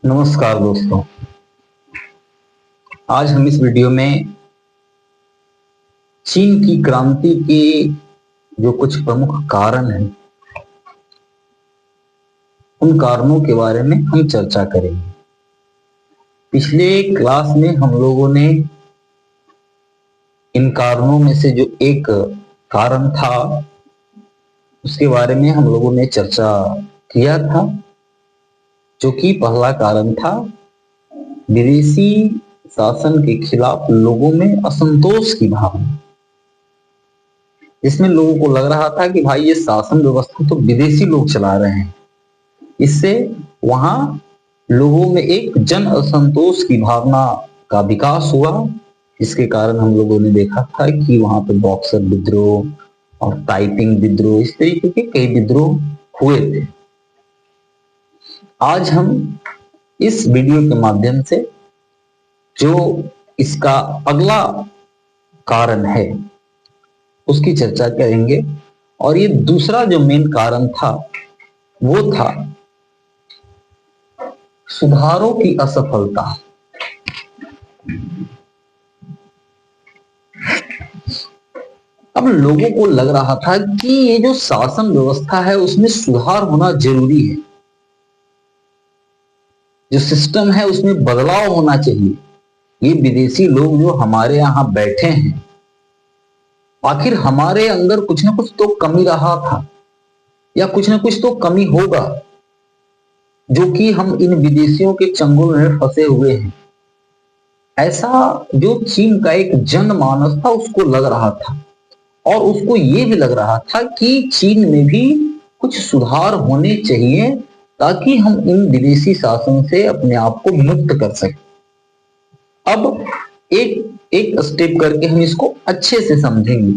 नमस्कार दोस्तों, आज हम इस वीडियो में चीन की क्रांति के जो कुछ प्रमुख कारण हैं उन कारणों के बारे में हम चर्चा करेंगे। पिछले क्लास में हम लोगों ने इन कारणों में से जो एक कारण था उसके बारे में हम लोगों ने चर्चा किया था, जो कि पहला कारण था विदेशी शासन के खिलाफ लोगों में असंतोष की भावना, जिसमें लोगों को लग रहा था कि भाई ये शासन व्यवस्था तो विदेशी लोग चला रहे हैं। इससे वहां लोगों में एक जन असंतोष की भावना का विकास हुआ। इसके कारण हम लोगों ने देखा था कि वहां पे बॉक्सर विद्रोह और टाइपिंग विद्रोह, इस तरीके के कई विद्रोह हुए थे। आज हम इस वीडियो के माध्यम से जो इसका अगला कारण है उसकी चर्चा करेंगे। और ये दूसरा जो मेन कारण था वो था सुधारों की असफलता। अब लोगों को लग रहा था कि ये जो शासन व्यवस्था है उसमें सुधार होना जरूरी है, जो सिस्टम है उसमें बदलाव होना चाहिए। ये विदेशी लोग जो हमारे यहाँ बैठे हैं, आखिर हमारे अंदर कुछ ना कुछ तो कमी रहा था या कुछ ना कुछ तो कमी होगा, जो कि हम इन विदेशियों के चंगुल में फंसे हुए हैं। ऐसा जो चीन का एक जनमानस था उसको लग रहा था, और उसको ये भी लग रहा था कि चीन में भी कुछ सुधार होने चाहिए ताकि हम इन विदेशी शासन से अपने आप को मुक्त कर सकें। अब एक एक स्टेप करके हम इसको अच्छे से समझेंगे।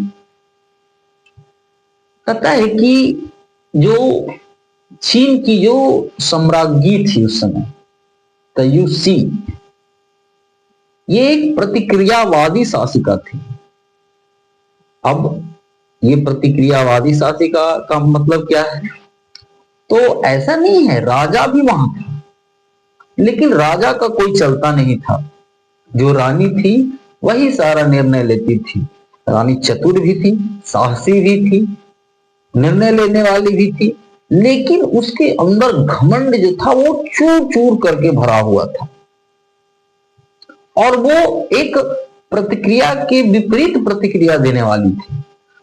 कहता है कि जो चीन की जो सम्राज्ञी थी उस समय, तयुसी, ये एक प्रतिक्रियावादी शासिका थी। अब ये प्रतिक्रियावादी शासिका का मतलब क्या है? तो ऐसा नहीं है, राजा भी वहां था, लेकिन राजा का कोई चलता नहीं था। जो रानी थी वही सारा निर्णय लेती थी। रानी चतुर भी थी, साहसी भी थी, निर्णय लेने वाली भी थी, लेकिन उसके अंदर घमंड जो था वो चूर चूर करके भरा हुआ था, और वो एक प्रतिक्रिया के विपरीत प्रतिक्रिया देने वाली थी।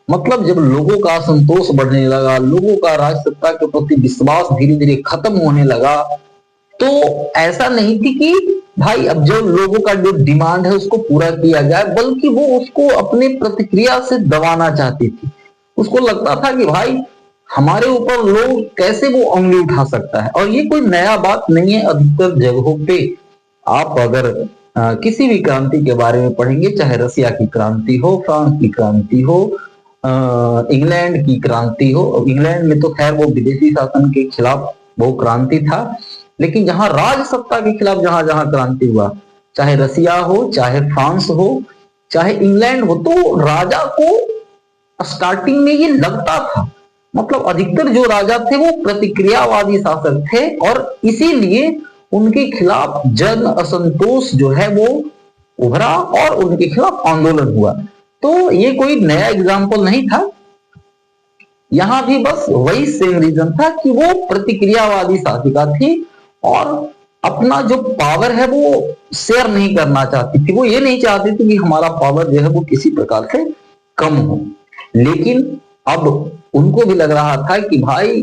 मतलब जब लोगों का असंतोष बढ़ने लगा, लोगों का राजसत्ता के प्रति विश्वास धीरे धीरे खत्म होने लगा, तो ऐसा नहीं थी कि भाई अब जो लोगों का जो डिमांड है उसको पूरा किया जाए, बल्कि वो उसको अपने प्रतिक्रिया से दबाना चाहती थी। उसको लगता था कि भाई हमारे ऊपर लोग कैसे वो उंगली उठा सकता है। और ये कोई नया बात नहीं है। अधिकतर जगहों पे आप अगर किसी भी क्रांति के बारे में पढ़ेंगे, चाहे रसिया की क्रांति हो, फ्रांस की क्रांति हो, इंग्लैंड की क्रांति हो। इंग्लैंड में तो खैर वो विदेशी शासन के खिलाफ वो क्रांति था, लेकिन जहां राज सत्ता के खिलाफ जहां जहां क्रांति हुआ, चाहे रसिया हो, चाहे फ्रांस हो, चाहे इंग्लैंड हो, तो राजा को स्टार्टिंग में ये लगता था, मतलब अधिकतर जो राजा थे वो प्रतिक्रियावादी शासक थे, और इसीलिए उनके खिलाफ जन असंतोष जो है वो उभरा और उनके खिलाफ आंदोलन हुआ। तो ये कोई नया एग्जाम्पल नहीं था, यहां भी बस वही सेम रीजन था कि वो प्रतिक्रियावादी शासिका थी और अपना जो पावर है वो शेयर नहीं करना चाहती थी। वो ये नहीं चाहती थी कि हमारा पावर जो है वो किसी प्रकार से कम हो। लेकिन अब उनको भी लग रहा था कि भाई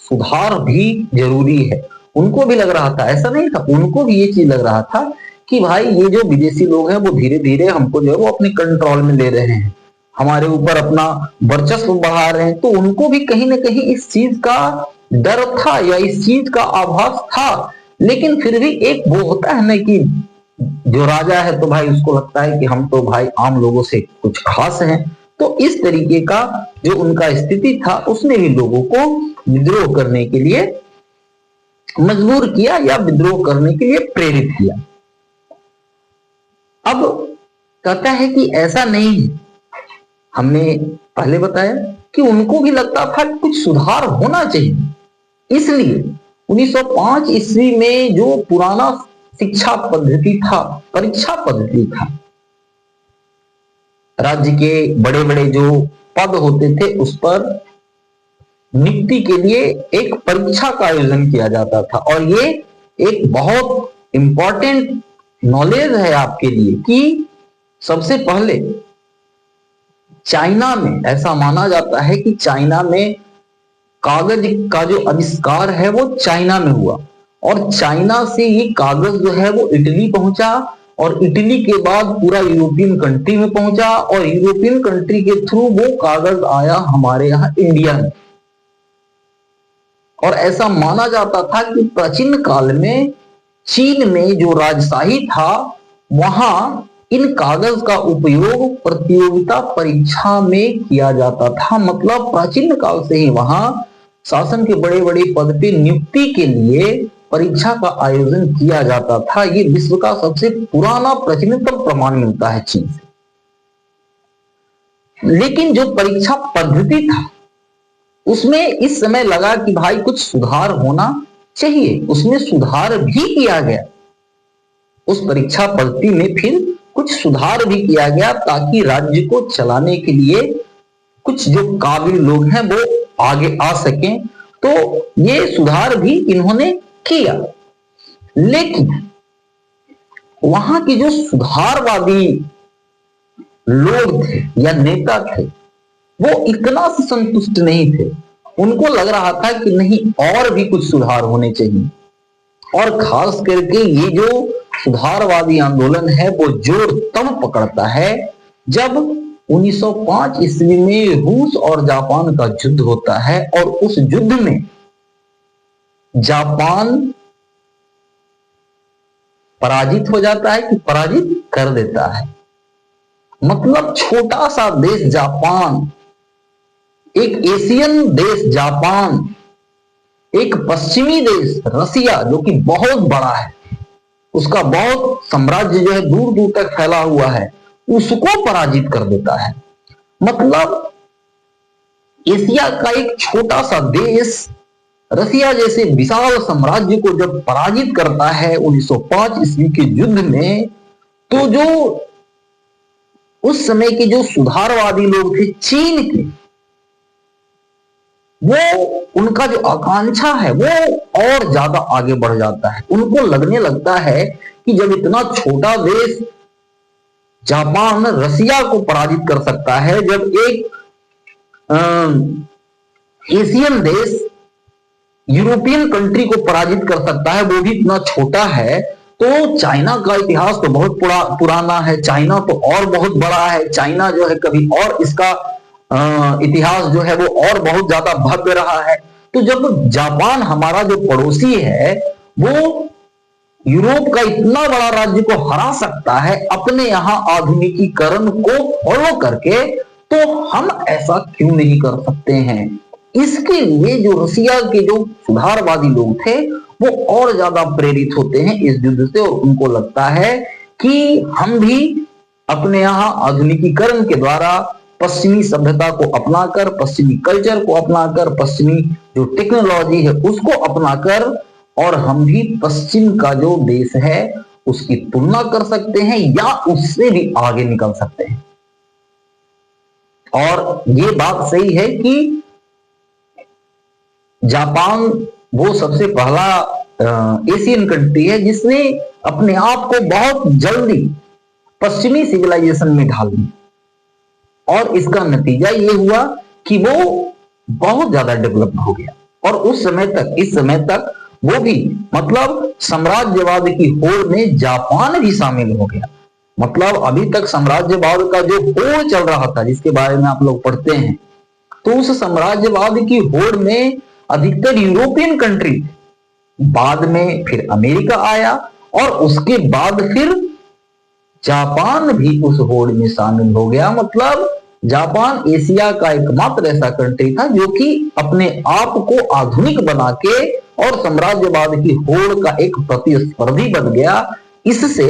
सुधार भी जरूरी है। उनको भी लग रहा था, ऐसा नहीं था, उनको भी ये चीज लग रहा था कि भाई ये जो विदेशी लोग हैं वो धीरे धीरे हमको जो है वो अपने कंट्रोल में ले रहे हैं, हमारे ऊपर अपना वर्चस्व बढ़ा रहे हैं। तो उनको भी कहीं ना कहीं इस चीज का डर था या इस चीज का आभास था। लेकिन फिर भी एक वो होता है ना कि जो राजा है तो भाई उसको लगता है कि हम तो भाई आम लोगों से कुछ खास हैं। तो इस तरीके का जो उनका स्थिति था उसने भी लोगों को विद्रोह करने के लिए मजबूर किया या विद्रोह करने के लिए प्रेरित किया। अब कहता है कि ऐसा नहीं है, हमने पहले बताया कि उनको भी लगता था कि कुछ सुधार होना चाहिए। इसलिए 1905 ईस्वी में जो पुराना शिक्षा पद्धति था, परीक्षा पद्धति था, राज्य के बड़े बड़े जो पद होते थे उस पर नियुक्ति के लिए एक परीक्षा का आयोजन किया जाता था। और ये एक बहुत इंपॉर्टेंट नॉलेज है आपके लिए कि सबसे पहले चाइना में ऐसा माना जाता है कि चाइना में कागज का जो आविष्कार है वो चाइना में हुआ, और चाइना से ये कागज जो है वो इटली पहुंचा, और इटली के बाद पूरा यूरोपियन कंट्री में पहुंचा, और यूरोपियन कंट्री के थ्रू वो कागज आया हमारे यहाँ इंडिया में। और ऐसा माना जाता था कि प्राचीन काल में चीन में जो राजशाही था वहां इन कागज का उपयोग प्रतियोगिता परीक्षा में किया जाता था। मतलब प्राचीन काल से ही वहां शासन के बड़े बड़े पद पे नियुक्ति के लिए परीक्षा का आयोजन किया जाता था। ये विश्व का सबसे पुराना प्राचीनतम प्रमाण मिलता है चीन से। लेकिन जो परीक्षा पद्धति था उसमें इस समय लगा कि भाई कुछ सुधार होना चाहिए। उसमें सुधार भी किया गया, उस परीक्षा पद्धति में फिर कुछ सुधार भी किया गया ताकि राज्य को चलाने के लिए कुछ जो काबिल लोग हैं वो आगे आ सकें। तो ये सुधार भी इन्होंने किया। लेकिन वहां के जो सुधारवादी लोग थे या नेता थे वो इतना से संतुष्ट नहीं थे। उनको लग रहा था कि नहीं, और भी कुछ सुधार होने चाहिए। और खास करके ये जो सुधारवादी आंदोलन है वो जोर तब पकड़ता है जब 1905 ईस्वी में रूस और जापान का युद्ध होता है, और उस युद्ध में जापान पराजित हो जाता है कि पराजित कर देता है। मतलब छोटा सा देश जापान, एक एशियन देश जापान, एक पश्चिमी देश रसिया जो कि बहुत बड़ा है, उसका बहुत साम्राज्य जो है दूर दूर तक फैला हुआ है, उसको पराजित कर देता है। मतलब एशिया का एक छोटा सा देश रसिया जैसे विशाल साम्राज्य को जब पराजित करता है 1905 ईस्वी के युद्ध में, तो जो उस समय के जो सुधारवादी लोग थे चीन के, वो उनका जो आकांक्षा है वो और ज्यादा आगे बढ़ जाता है। उनको लगने लगता है कि जब इतना छोटा देश जापान रसिया को पराजित कर सकता है, जब एक एशियन देश यूरोपियन कंट्री को पराजित कर सकता है, वो भी इतना छोटा है, तो चाइना का इतिहास तो बहुत पुराना है, चाइना तो और बहुत बड़ा है, चाइना जो है कभी और इसका इतिहास जो है वो और बहुत ज्यादा भव्य रहा है। तो जब जापान हमारा जो पड़ोसी है वो यूरोप का इतना बड़ा राज्य को हरा सकता है अपने यहां आधुनिकीकरण को फॉलो करके, तो हम ऐसा क्यों नहीं कर सकते हैं। इसके लिए जो रसिया के जो सुधारवादी लोग थे वो और ज्यादा प्रेरित होते हैं इस युद्ध से, और उनको लगता है कि हम भी अपने यहां आधुनिकीकरण के द्वारा पश्चिमी सभ्यता को अपनाकर, पश्चिमी कल्चर को अपनाकर, पश्चिमी जो टेक्नोलॉजी है उसको अपनाकर, और हम भी पश्चिम का जो देश है उसकी तुलना कर सकते हैं या उससे भी आगे निकल सकते हैं। और ये बात सही है कि जापान वो सबसे पहला एशियन कंट्री है जिसने अपने आप को बहुत जल्दी पश्चिमी सिविलाइजेशन में ढाल दिया, और इसका नतीजा ये हुआ कि वो बहुत ज्यादा डेवलप हो गया। और उस समय तक, इस समय तक वो भी मतलब साम्राज्यवाद की होड़ में जापान भी शामिल हो गया। मतलब अभी तक साम्राज्यवाद का जो होड़ चल रहा था जिसके बारे में आप लोग पढ़ते हैं, तो उस साम्राज्यवाद की होड़ में अधिकतर यूरोपियन कंट्री, बाद में फिर अमेरिका आया, और उसके बाद फिर जापान भी उस होड़ में शामिल हो गया। मतलब जापान एशिया का एकमात्र ऐसा कंट्री था जो कि अपने आप को आधुनिक बना के और साम्राज्यवाद की होड़ का एक प्रतिस्पर्धी बन गया। इससे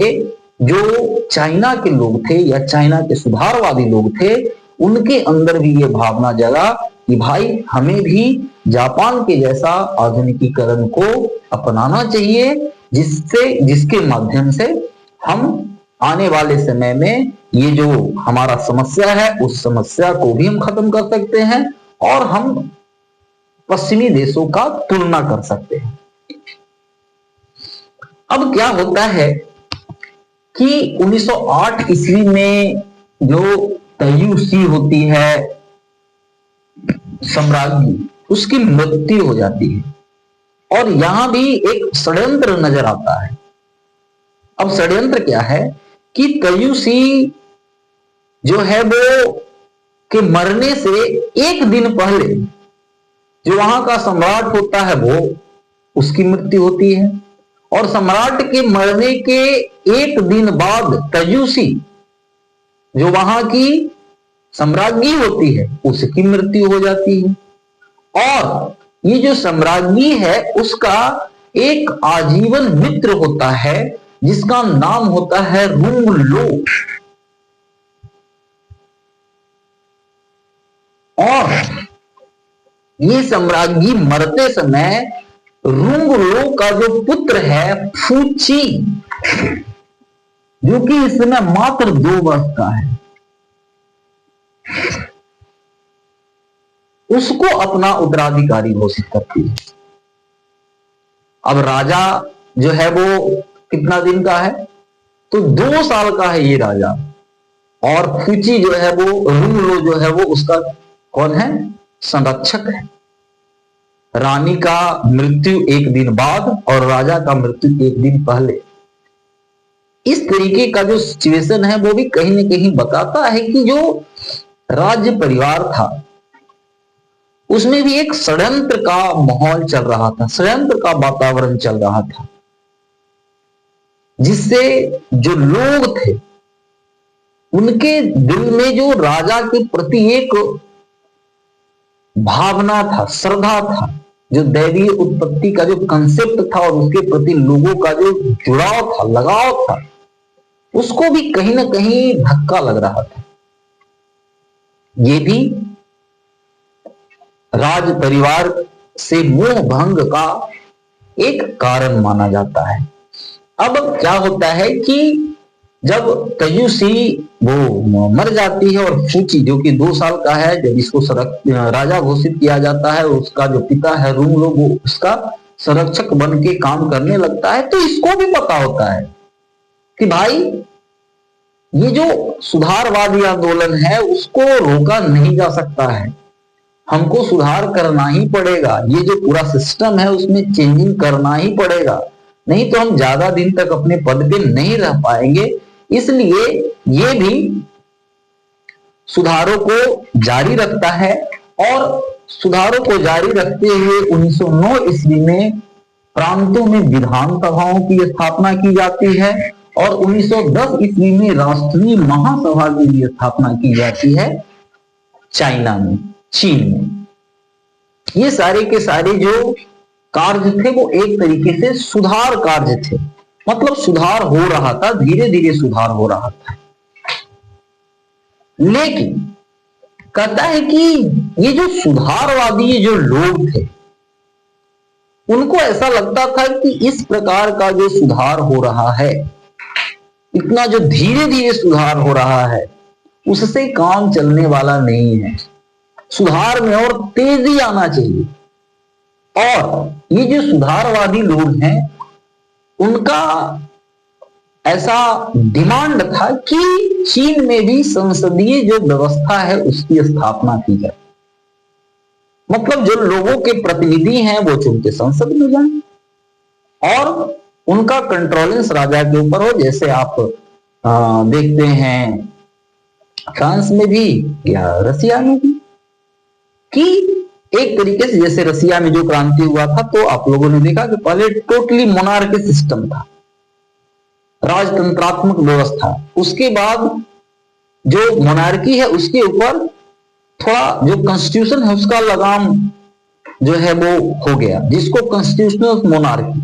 जो चाइना के लोग थे या चाइना के सुधारवादी लोग थे उनके अंदर भी ये भावना जगा कि भाई हमें भी जापान के जैसा आधुनिकीकरण को अपनाना चाहिए, जिसके माध्यम से हम आने वाले समय में ये जो हमारा समस्या है उस समस्या को भी हम खत्म कर सकते हैं और हम पश्चिमी देशों का तुलना कर सकते हैं। अब क्या होता है कि 1908 ईस्वी में जो तयूसी होती है सम्राज्ञी, उसकी मृत्यु हो जाती है और यहां भी एक षड्यंत्र नजर आता है। अब षड्यंत्र क्या है कि तयूसी जो है वो के मरने से एक दिन पहले जो वहां का सम्राट होता है वो उसकी मृत्यु होती है और सम्राट के मरने के एक दिन बाद तयूसी जो वहां की सम्राज्ञी होती है उसकी मृत्यु हो जाती है और ये जो सम्राज्ञी है उसका एक आजीवन मित्र होता है जिसका नाम होता है रुंगलो। और ये सम्राज्ञी मरते समय रुंगलो का जो पुत्र है फूची, जो कि इस समय मात्र 2 वर्ष का है, उसको अपना उत्तराधिकारी घोषित करती है। अब राजा जो है वो कितना दिन का है, तो 2 साल का है ये राजा और फूची जो है वो रुंगलो जो है वो उसका कौन है, संरक्षक है। रानी का मृत्यु एक दिन बाद और राजा का मृत्यु एक दिन पहले। इस तरीके का जो सिचुएशन है वो भी कहीं ना कहीं बताता है कि जो राज्य परिवार था उसमें भी एक षड्यंत्र का माहौल चल रहा था, षड्यंत्र का वातावरण चल रहा था, जिससे जो लोग थे उनके दिल में जो राजा के प्रति एक भावना था, श्रद्धा था, जो दैवीय उत्पत्ति का जो कंसेप्ट था और उसके प्रति लोगों का जो जुड़ाव था, लगाव था, उसको भी कहीं ना कहीं धक्का लग रहा था। ये भी राज परिवार से मोह भंग का एक कारण माना जाता है। अब क्या होता है कि जब तयूसी वो मर जाती है और फूची जो कि 2 साल का है, जब इसको राजा घोषित किया जाता है, उसका जो पिता है रुंगलो वो उसका संरक्षक बन के काम करने लगता है, तो इसको भी पता होता है कि भाई ये जो सुधारवादी आंदोलन है उसको रोका नहीं जा सकता है, हमको सुधार करना ही पड़ेगा, ये जो पूरा सिस्टम है उसमें चेंजिंग करना ही पड़ेगा, नहीं तो हम ज्यादा दिन तक अपने पद पे नहीं रह पाएंगे। इसलिए ये भी सुधारों को जारी रखता है और सुधारों को जारी रखते हुए 1909 ईस्वी में प्रांतों में विधानसभाओं की स्थापना की जाती है और 1910 ईस्वी में राष्ट्रीय महासभा की स्थापना की जाती है चाइना में, चीन में। ये सारे के सारे जो कार्य थे वो एक तरीके से सुधार कार्य थे, मतलब सुधार हो रहा था, धीरे धीरे सुधार हो रहा था। लेकिन कहता है कि ये जो सुधारवादी जो लोग थे उनको ऐसा लगता था कि इस प्रकार का जो सुधार हो रहा है, इतना जो धीरे धीरे सुधार हो रहा है, उससे काम चलने वाला नहीं है, सुधार में और तेजी आना चाहिए। और ये जो सुधारवादी लोग हैं उनका ऐसा डिमांड था कि चीन में भी संसदीय जो व्यवस्था है उसकी स्थापना की जाए, मतलब जो लोगों के प्रतिनिधि हैं वो चुन के संसद में जाएं और उनका कंट्रोलेंस राजा के ऊपर हो। जैसे आप देखते हैं फ्रांस में भी या रसिया में भी कि एक तरीके से जैसे रसिया में जो क्रांति हुआ था तो आप लोगों ने देखा कि पहले टोटली मोनार्की सिस्टम था, राजतंत्रात्मक व्यवस्था, उसके बाद जो मोनार्की है उसके ऊपर थोड़ा जो कॉन्स्टिट्यूशन है उसका लगाम जो है वो हो गया, जिसको कॉन्स्टिट्यूशनल मोनार्की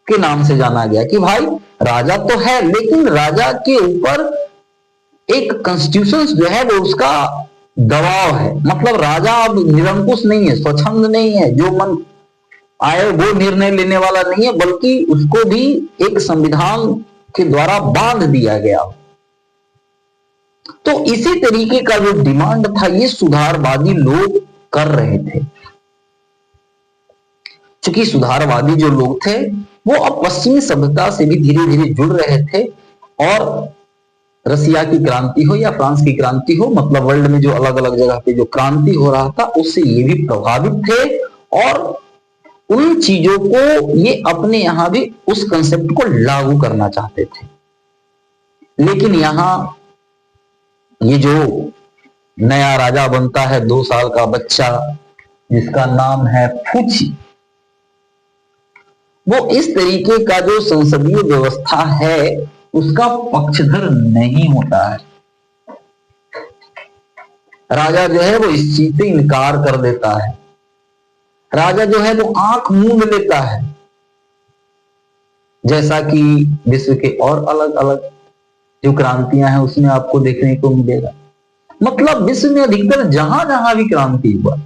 के नाम से जाना गया कि भाई राजा तो है लेकिन राजा के ऊपर एक कॉन्स्टिट्यूशन जो है वो उसका दबाव है। मतलब राजा अब निरंकुश नहीं है, स्वच्छंद नहीं है, जो मन आए वो निर्णय लेने वाला नहीं है, बल्कि उसको भी एक संविधान के द्वारा बांध दिया गया। तो इसी तरीके का जो डिमांड था ये सुधारवादी लोग कर रहे थे। क्योंकि सुधारवादी जो लोग थे वो अब पश्चिमी सभ्यता से भी धीरे धीरे जुड़ रहे थे, और रसिया की क्रांति हो या फ्रांस की क्रांति हो, मतलब वर्ल्ड में जो अलग अलग जगह पे जो क्रांति हो रहा था उससे ये भी प्रभावित थे, और उन चीजों को ये अपने यहां भी उस कंसेप्ट को लागू करना चाहते थे। लेकिन यहां ये जो नया राजा बनता है 2 साल का बच्चा जिसका नाम है फूची, वो इस तरीके का जो संसदीय व्यवस्था है उसका पक्षधर नहीं होता है। राजा जो है वो इस चीज से इनकार कर देता है। राजा जो है वो आंख मूंद लेता है, जैसा कि विश्व के और अलग अलग जो क्रांतियां हैं उसमें आपको देखने को मिलेगा। मतलब विश्व में अधिकतर जहां जहां भी क्रांति हुआ,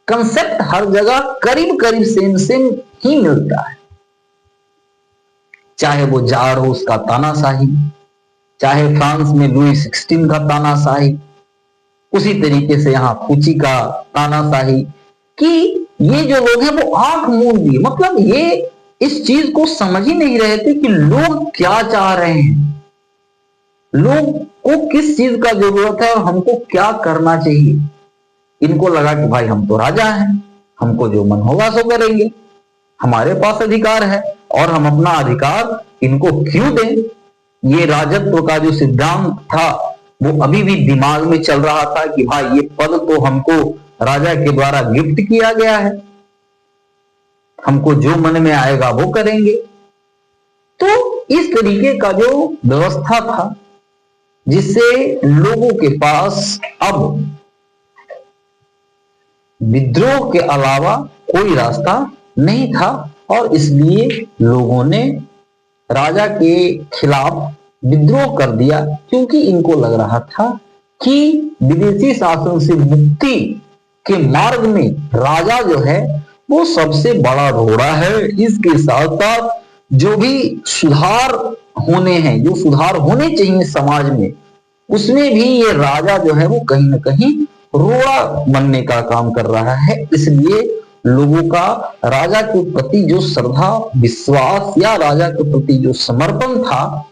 कंसेप्ट हर जगह करीब करीब सेम सेम ही मिलता है। चाहे वो जार हो उसका तानाशाही, चाहे फ्रांस में लुई 16 का तानाशाही, उसी तरीके से यहाँ फूची का तानाशाही, कि ये जो लोग हैं वो आंख मूंद दिए। मतलब ये इस चीज को समझ ही नहीं रहे थे कि लोग क्या चाह रहे हैं, लोग को किस चीज का जरूरत है और हमको क्या करना चाहिए। इनको लगा कि भाई हम तो राजा हैं, हमको जो मन होगा सो करेंगे, हमारे पास अधिकार है और हम अपना अधिकार इनको क्यों दें। ये राजत्व का जो सिद्धांत था वो अभी भी दिमाग में चल रहा था कि भाई ये पद तो हमको राजा के द्वारा गिफ्ट किया गया है, हमको जो मन में आएगा वो करेंगे। तो इस तरीके का जो व्यवस्था था जिससे लोगों के पास अब विद्रोह के अलावा कोई रास्ता नहीं था, और इसलिए लोगों ने राजा के खिलाफ विद्रोह कर दिया, क्योंकि इनको लग रहा था कि विदेशी शासन से मुक्ति के मार्ग में राजा जो है वो सबसे बड़ा घोड़ा है। इसके साथ साथ जो भी सुधार होने हैं, जो सुधार होने चाहिए समाज में, उसमें भी ये राजा जो है वो कहीं ना कहीं रोड़ा बनने का काम कर रहा है। इसलिए लोगों का राजा के प्रति जो श्रद्धा, विश्वास या राजा के प्रति जो समर्पण था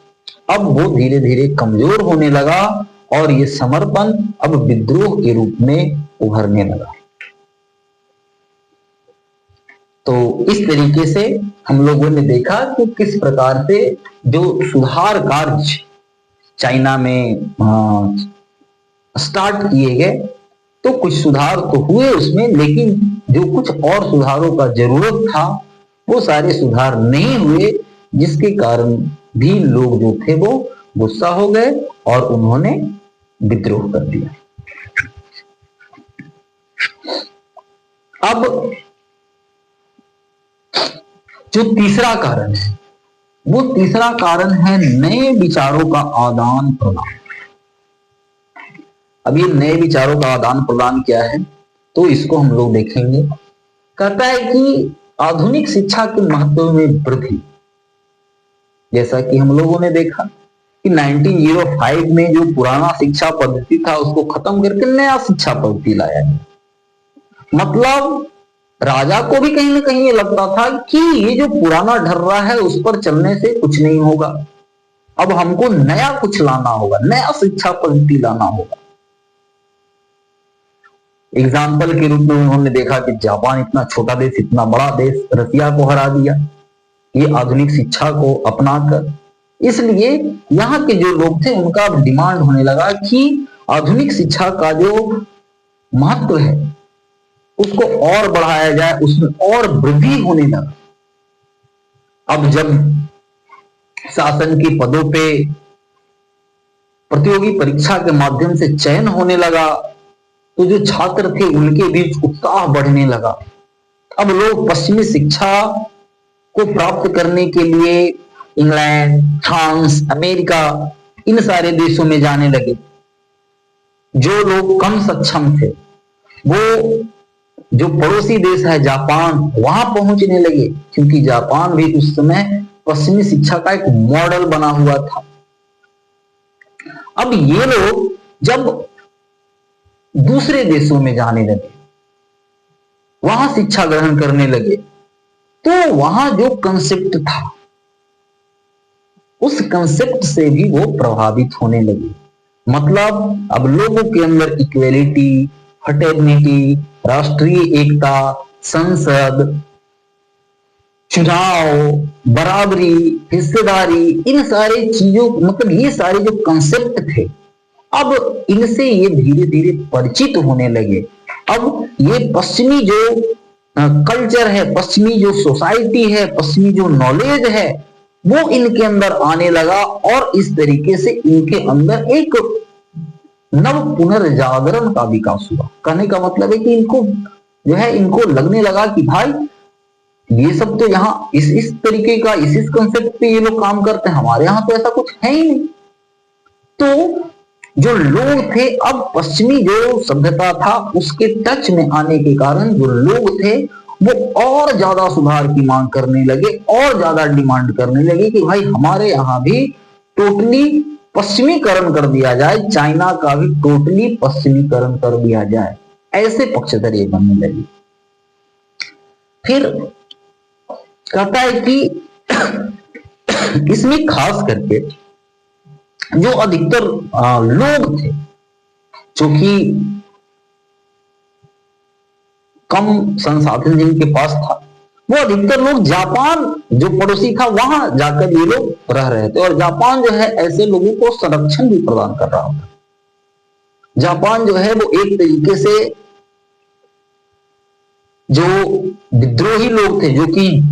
अब वो धीरे धीरे कमजोर होने लगा, और ये समर्पण अब विद्रोह के रूप में उभरने लगा। तो इस तरीके से हम लोगों ने देखा कि किस प्रकार से जो सुधार कार्य चाइना में स्टार्ट किए गए, तो कुछ सुधार तो हुए उसमें, लेकिन जो कुछ और सुधारों का जरूरत था वो सारे सुधार नहीं हुए, जिसके कारण भी लोग जो थे वो गुस्सा हो गए और उन्होंने विद्रोह कर दिया। अब जो तीसरा कारण है वो तीसरा कारण है नए विचारों का आदान प्रदान। अब ये नए विचारों का आदान प्रदान क्या है तो इसको हम लोग देखेंगे। कहता है कि आधुनिक शिक्षा के महत्व में वृद्धि, जैसा कि हम लोगों ने देखा कि 1905 में जो पुराना शिक्षा पद्धति था उसको खत्म करके नया शिक्षा पद्धति लाया गया। मतलब राजा को भी कहीं ना कहीं ये लगता था कि ये जो पुराना ढर्रा है उस पर चलने से कुछ नहीं होगा, अब हमको नया कुछ लाना होगा, नया शिक्षा पद्धति लाना होगा। एग्जाम्पल के रूप में उन्होंने देखा कि जापान इतना छोटा देश, इतना बड़ा देश रसिया को हरा दिया ये आधुनिक शिक्षा को अपनाकर। इसलिए यहाँ के जो लोग थे उनका डिमांड होने लगा कि आधुनिक शिक्षा का जो महत्व है उसको और बढ़ाया जाए, उसमें और वृद्धि होने लगा। अब जब शासन के पदों पे प्रतियोगी परीक्षा के माध्यम से चयन होने लगा तो जो छात्र थे उनके बीच उत्साह बढ़ने लगा। अब लोग पश्चिमी शिक्षा को प्राप्त करने के लिए इंग्लैंड, फ्रांस, अमेरिका इन सारे देशों में जाने लगे। जो लोग कम सक्षम थे वो जो पड़ोसी देश है जापान, वहां पहुंचने लगे, क्योंकि जापान भी उस समय पश्चिमी शिक्षा का एक मॉडल बना हुआ था। अब ये लोग जब दूसरे देशों में जाने लगे, वहां शिक्षा ग्रहण करने लगे, तो वहां जो कंसेप्ट था उस कंसेप्ट से भी वो प्रभावित होने लगे। मतलब अब लोगों के अंदर इक्वेलिटी, फ्रेटर्निटी, राष्ट्रीय एकता, संसद, चुनाव, बराबरी, हिस्सेदारी, इन सारे चीजों, मतलब ये सारे जो कंसेप्ट थे, अब इनसे ये धीरे धीरे परिचित होने लगे। अब ये पश्चिमी जो कल्चर है, पश्चिमी जो सोसाइटी है, पश्चिमी जो नॉलेज है, वो इनके अंदर आने लगा और इस तरीके से इनके अंदर एक नव पुनर्जागरण का विकास हुआ। कहने का मतलब है कि इनको जो है, इनको लगने लगा कि भाई ये सब तो यहाँ इस तरीके का इस कंसेप्ट पे ये लोग काम करते हैं, हमारे यहाँ तो ऐसा कुछ है ही नहीं। तो जो लोग थे, अब पश्चिमी जो सभ्यता था उसके टच में आने के कारण जो लोग थे वो और ज्यादा सुधार की मांग करने लगे और ज्यादा डिमांड करने लगे कि भाई हमारे यहाँ भी टोटली पश्चिमीकरण कर दिया जाए, चाइना का भी टोटली पश्चिमीकरण कर दिया जाए, ऐसे पक्षधर ये बनने लगे। फिर कहता है कि इसमें खास करके जो अधिकतर लोग थे जो कि कम संसाधन जिनके पास था, वो अधिकतर लोग जापान जो पड़ोसी था वहां जाकर ये लोग रह रहे थे। और जापान जो है ऐसे लोगों को संरक्षण भी प्रदान कर रहा था। जापान जो है वो एक तरीके से जो विद्रोही लोग थे, जो कि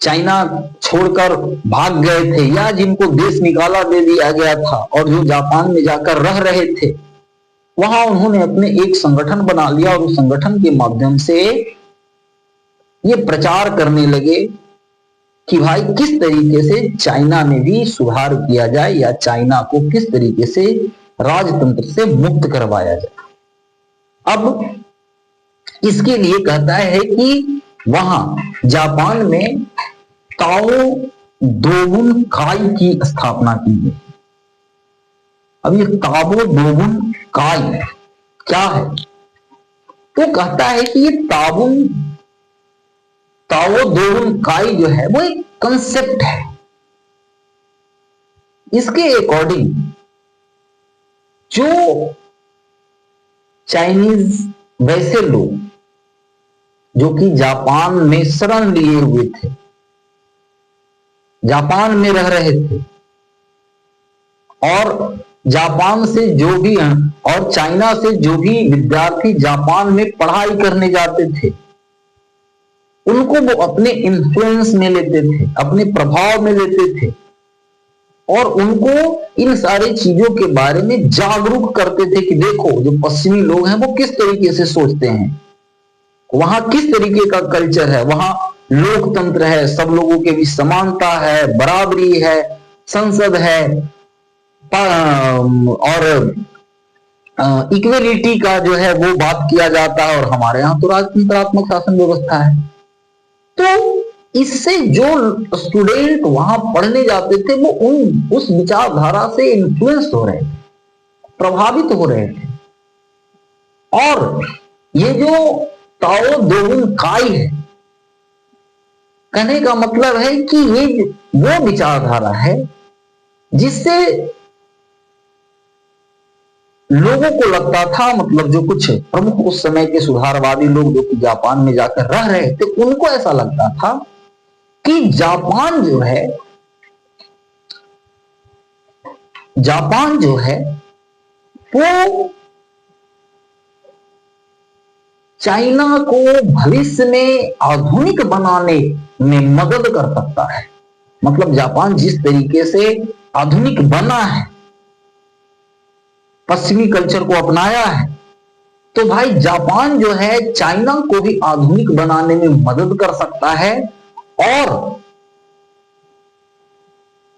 चाइना छोड़कर भाग गए थे या जिनको देश निकाला दे दिया गया था और जो जापान में जाकर रह रहे थे, वहां उन्होंने अपने एक संगठन बना लिया और उस संगठन के माध्यम से ये प्रचार करने लगे कि भाई किस तरीके से चाइना में भी सुधार किया जाए या चाइना को किस तरीके से राजतंत्र से मुक्त करवाया जाए। अब इसके लिए कहता है कि वहां जापान में ताओ दोबुन काई की स्थापना की गई। अब ये ताओ दोबुन काई क्या है? तो कहता है कि ये ताओ दोबुन काई जो है वो एक कंसेप्ट है। इसके अकॉर्डिंग जो चाइनीज वैसे लोग जो कि जापान में शरण लिए हुए थे, जापान में रह रहे थे और जापान से जो भी और चाइना से जो भी विद्यार्थी जापान में पढ़ाई करने जाते थे, उनको वो अपने इन्फ्लुएंस में लेते थे, अपने प्रभाव में लेते थे और उनको इन सारी चीजों के बारे में जागरूक करते थे कि देखो जो पश्चिमी लोग हैं वो किस तरीके से सोचते हैं, वहां किस तरीके का कल्चर है, वहां लोकतंत्र है, सब लोगों के बीच समानता है, बराबरी है, संसद है और इक्वलिटी का जो है वो बात किया जाता है। और हमारे यहाँ तो राजतंत्रात्मक शासन व्यवस्था है। तो इससे जो स्टूडेंट वहां पढ़ने जाते थे वो उस विचारधारा से इन्फ्लुएंस हो रहे थे, प्रभावित हो रहे थे। और ये जो ताओ दोबुन काई है, कहने का मतलब है कि ये वो विचारधारा है जिससे लोगों को लगता था, मतलब जो कुछ प्रमुख उस समय के सुधारवादी लोग जो कि जापान में जाकर रह रहे थे, उनको ऐसा लगता था कि जापान जो है वो चाइना को भविष्य में आधुनिक बनाने में मदद कर सकता है। मतलब जापान जिस तरीके से आधुनिक बना है, पश्चिमी कल्चर को अपनाया है, तो भाई जापान जो है चाइना को भी आधुनिक बनाने में मदद कर सकता है। और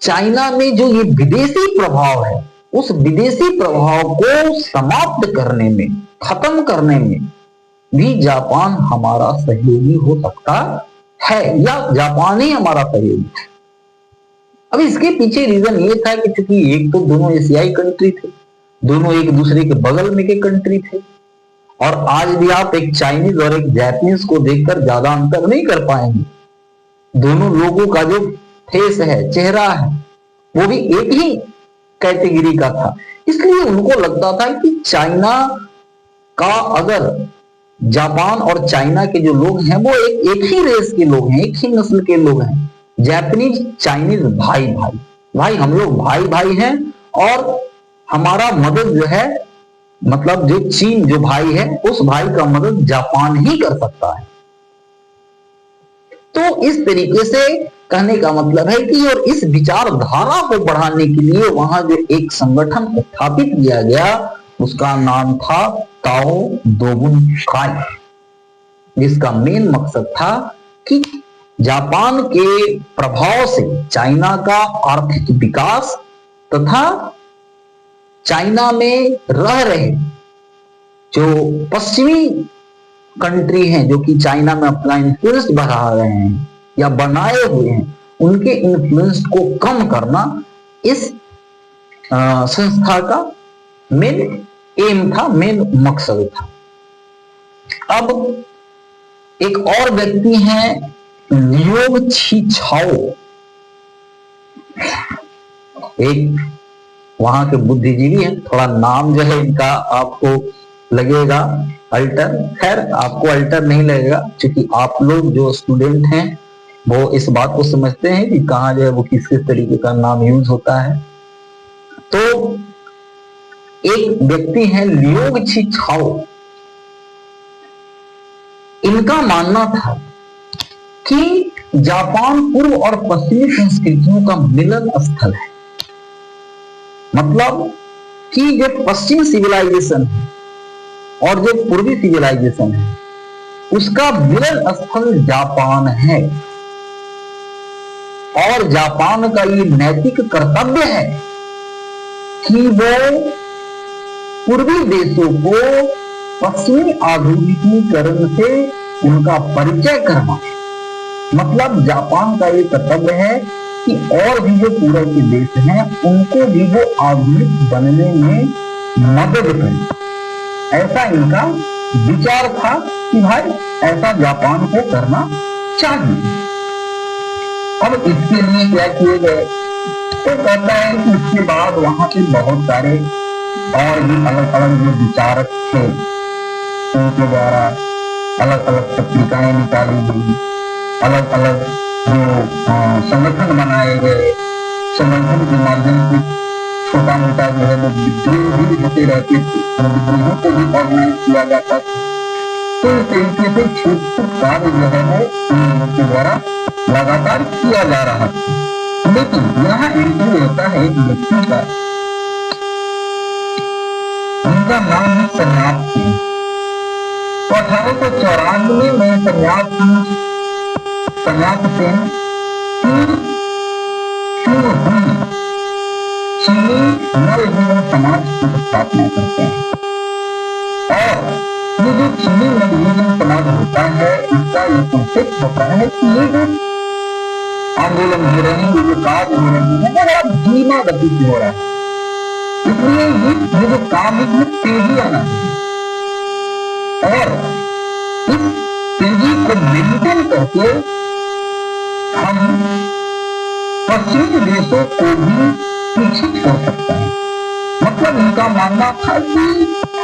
चाइना में जो ये विदेशी प्रभाव है उस विदेशी प्रभाव को समाप्त करने में, खत्म करने में भी जापान हमारा सहयोगी हो सकता है, या जापान ही हमारा सहयोगी है। अब इसके पीछे रीजन ये था कि चूंकि एक तो दोनों एशियाई कंट्री थे, दोनों एक दूसरे के बगल में के कंट्री थे, और आज भी आप एक चाइनीज और एक जापानीज को देखकर ज्यादा अंतर नहीं कर पाएंगे। दोनों लोगों का जो फेस है, चेहरा है, वो भी एक ही कैटेगरी का था। इसलिए उनको लगता था कि चाइना का, अगर जापान और चाइना के जो लोग हैं वो एक ही रेस के लोग हैं, एक ही नस्ल के लोग हैं, जापानीज चाइनीज भाई भाई भाई, हम लोग भाई भाई हैं, और हमारा मदद जो है, मतलब जो चीन जो भाई है, उस भाई का मदद जापान ही कर सकता है। तो इस तरीके से कहने का मतलब है कि, और इस विचारधारा को बढ़ाने के लिए वहां जो एक संगठन स्थापित किया गया, उसका नाम था ताओ दोबुन काई, जिसका मेन मकसद था कि जापान के प्रभाव से चाइना का आर्थिक विकास तथा चाइना में रह रहे जो पश्चिमी कंट्री हैं, जो कि चाइना में अपना इन्फ्लुएंस बढ़ा रहे हैं या बनाए हुए हैं, उनके इन्फ्लुएंस को कम करना इस संस्था का मेन एम था, मेन मकसद था। अब एक और व्यक्ति हैं लियोंग छिछाओ, एक वहां के बुद्धिजीवी हैं। थोड़ा नाम जो है इनका आपको लगेगा अल्टर, खैर आपको अल्टर नहीं लगेगा, क्योंकि आप लोग जो स्टूडेंट हैं वो इस बात को समझते हैं कि कहाँ जो है वो किस किस तरीके का नाम यूज होता है। तो एक व्यक्ति है लियोंग छिछाओ, इनका मानना था कि जापान पूर्व और पश्चिमी संस्कृतियों का मिलन स्थल है। मतलब कि जो पश्चिम सिविलाइजेशन है और जो पूर्वी सिविलाइजेशन है, उसका मिलन स्थल जापान है, और जापान का ये नैतिक कर्तव्य है कि वो पूर्वी देशों को पश्चिमी आधुनिकीकरण से उनका परिचय करवाए। मतलब जापान का ये कर्तव्य है कि और भी जो पूर्व के देश हैं उनको भी वो आधुनिक बनने में मदद करें। ऐसा इनका विचार था कि भाई ऐसा जापान को करना चाहिए। अब इसके लिए क्या किए गए, तो कहता है कि इसके बाद वहां के बहुत सारे और भी अलग अलग जो विचारक थे, उनके द्वारा अलग अलग पत्रिकाएं निकाली गई, अलग अलग जो संगठन बनाए गए, संगठन के माध्यम से छोटा मोटा जो है वो विद्रोह भी होते रहते थे, विद्रोहों को भी ऑर्गेनाइज किया जाता था। तो इस तरीके से छोटे कार्य जो है वो उनके द्वारा लगातार किया जा रहा था। लेकिन यहाँ एंट्री होता है एक व्यक्ति का, उनका नाम है सन्यास सिंह। 1894 में सन्यास सिंह चीनी नव जीवन समाज की स्थापना करते हैं। और ये जो चीनी नव जीवन समाज होता है, इसका ये कॉन्सेप्ट होता है कि ये जो आंदोलन हो रहे हैं, ये जो कार्य हो रहे हैं, वो बड़ा धीमा गति से हो रहा है। इसलिए ये जो काम है इसमें तेजी आना चाहिए, और इस तेजी को मेंटेन करके हम पश्चिमी देशों को भी पीछे छोड़ सकते हैं। मतलब इनका मानना था कि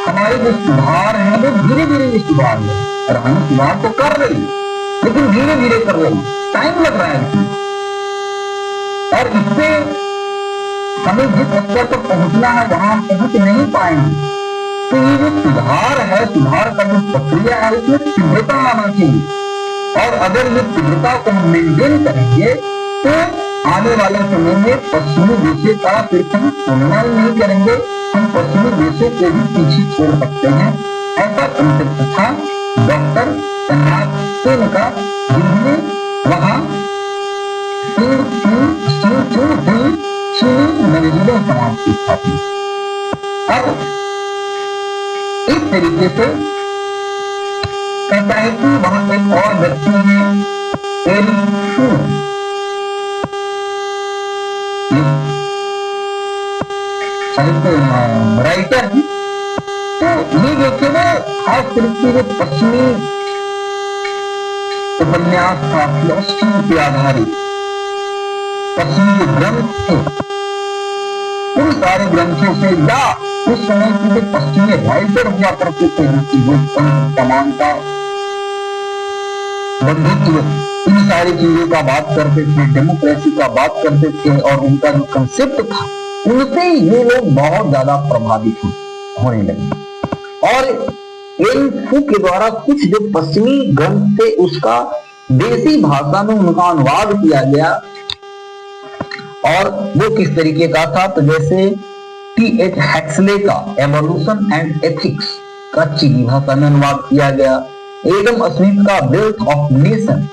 हमारे जो सुधार हैं वो धीरे धीरे ये सुधार है, और हम सुधार तो कर रहे हैं लेकिन धीरे धीरे कर रहे हैं, टाइम लग रहा है इसमें, और इससे हमें जिस स्तर पर पहुंचना है वहां पहुंच नहीं पाएंगे। तो ये जो सुधार है, सुधार का जो प्रक्रिया है, उसमें तीव्रता आना चाहिए, और अगर ये तीव्रता को हम मेंटेन करेंगे तो आने वाले समय में पश्चिमी देशों का सिर्फ हम तुलना नहीं करेंगे, हम पश्चिमी देशों को भी पीछे छोड़ सकते हैं। ऐसा कंसेप्ट था डॉक्टर सन्यास सिंह का, जिन्होंने वहां चीनी नवजीवन समाज की स्थापना अब इस तरीके से कहता है कि वहां एक और व्यक्ति है एरिक फू, साहित्य राइटर है। तो ये देखिए वो खास करके जो पश्चिमी उपन्यास था, फिलोसफी पे आधारित पश्चिमी जो ग्रंथ थे, उन सारे ग्रंथों से या उस समय की जो पश्चिमी राइटर हुआ करते थे, समानता, बंधुत्व, इन सारी चीजों का बात करते थे, डेमोक्रेसी का बात करते थे, और उनका जो कंसेप्ट था उनसे ये लोग बहुत ज्यादा प्रभावित होने लगे। और एरिक फू के द्वारा कुछ जो पश्चिमी ग्रंथ थे उसका देसी भाषा में उनका अनुवाद किया गया। और वो किस तरीके का था, तो जैसे टी.एच. हैक्सले का एवोल्यूशन एंड एथिक्स का चीनी भाषा में अनुवाद किया गया, एडम स्मिथ का वेल्थ ऑफ नेशन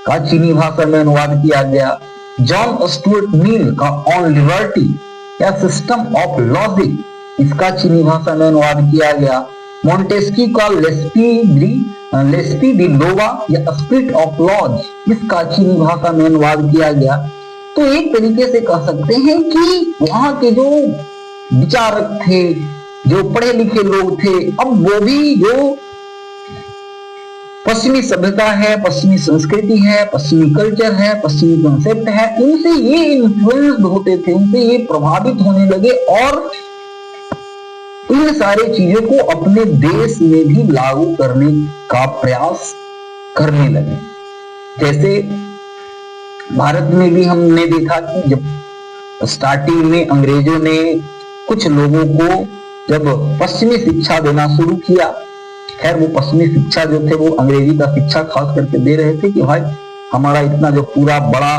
का चीनी भाषा में अनुवाद किया गया, जॉन स्टुअर्ट मिल का ऑन लिबर्टी या सिस्टम ऑफ लॉजिक इसका चीनी भाषा में अनुवाद किया गया, मोंटेस्क्यू का लेस्पी डी लोवा या स्पिरिट ऑफ लॉज इसका चीनी भाषा में अनुवाद किया गया। तो एक तरीके से कह सकते हैं कि वहां के जो विचारक थे, जो पढ़े लिखे लोग थे, अब वो भी जो पश्चिमी सभ्यता है, पश्चिमी संस्कृति है, पश्चिमी कल्चर है, पश्चिमी कॉन्सेप्ट है, उनसे ये इन्फ्लुएंस्ड होते थे, उनसे ये प्रभावित होने लगे और इन सारे चीजों को अपने देश में भी लागू करने का प्रयास करने लगे। जैसे भारत में भी हमने देखा कि जब स्टार्टिंग में अंग्रेजों ने कुछ लोगों को जब पश्चिमी शिक्षा देना शुरू किया, खैर वो पश्चिमी शिक्षा जो थे वो अंग्रेजी का शिक्षा खास करके दे रहे थे कि भाई हमारा इतना जो पूरा बड़ा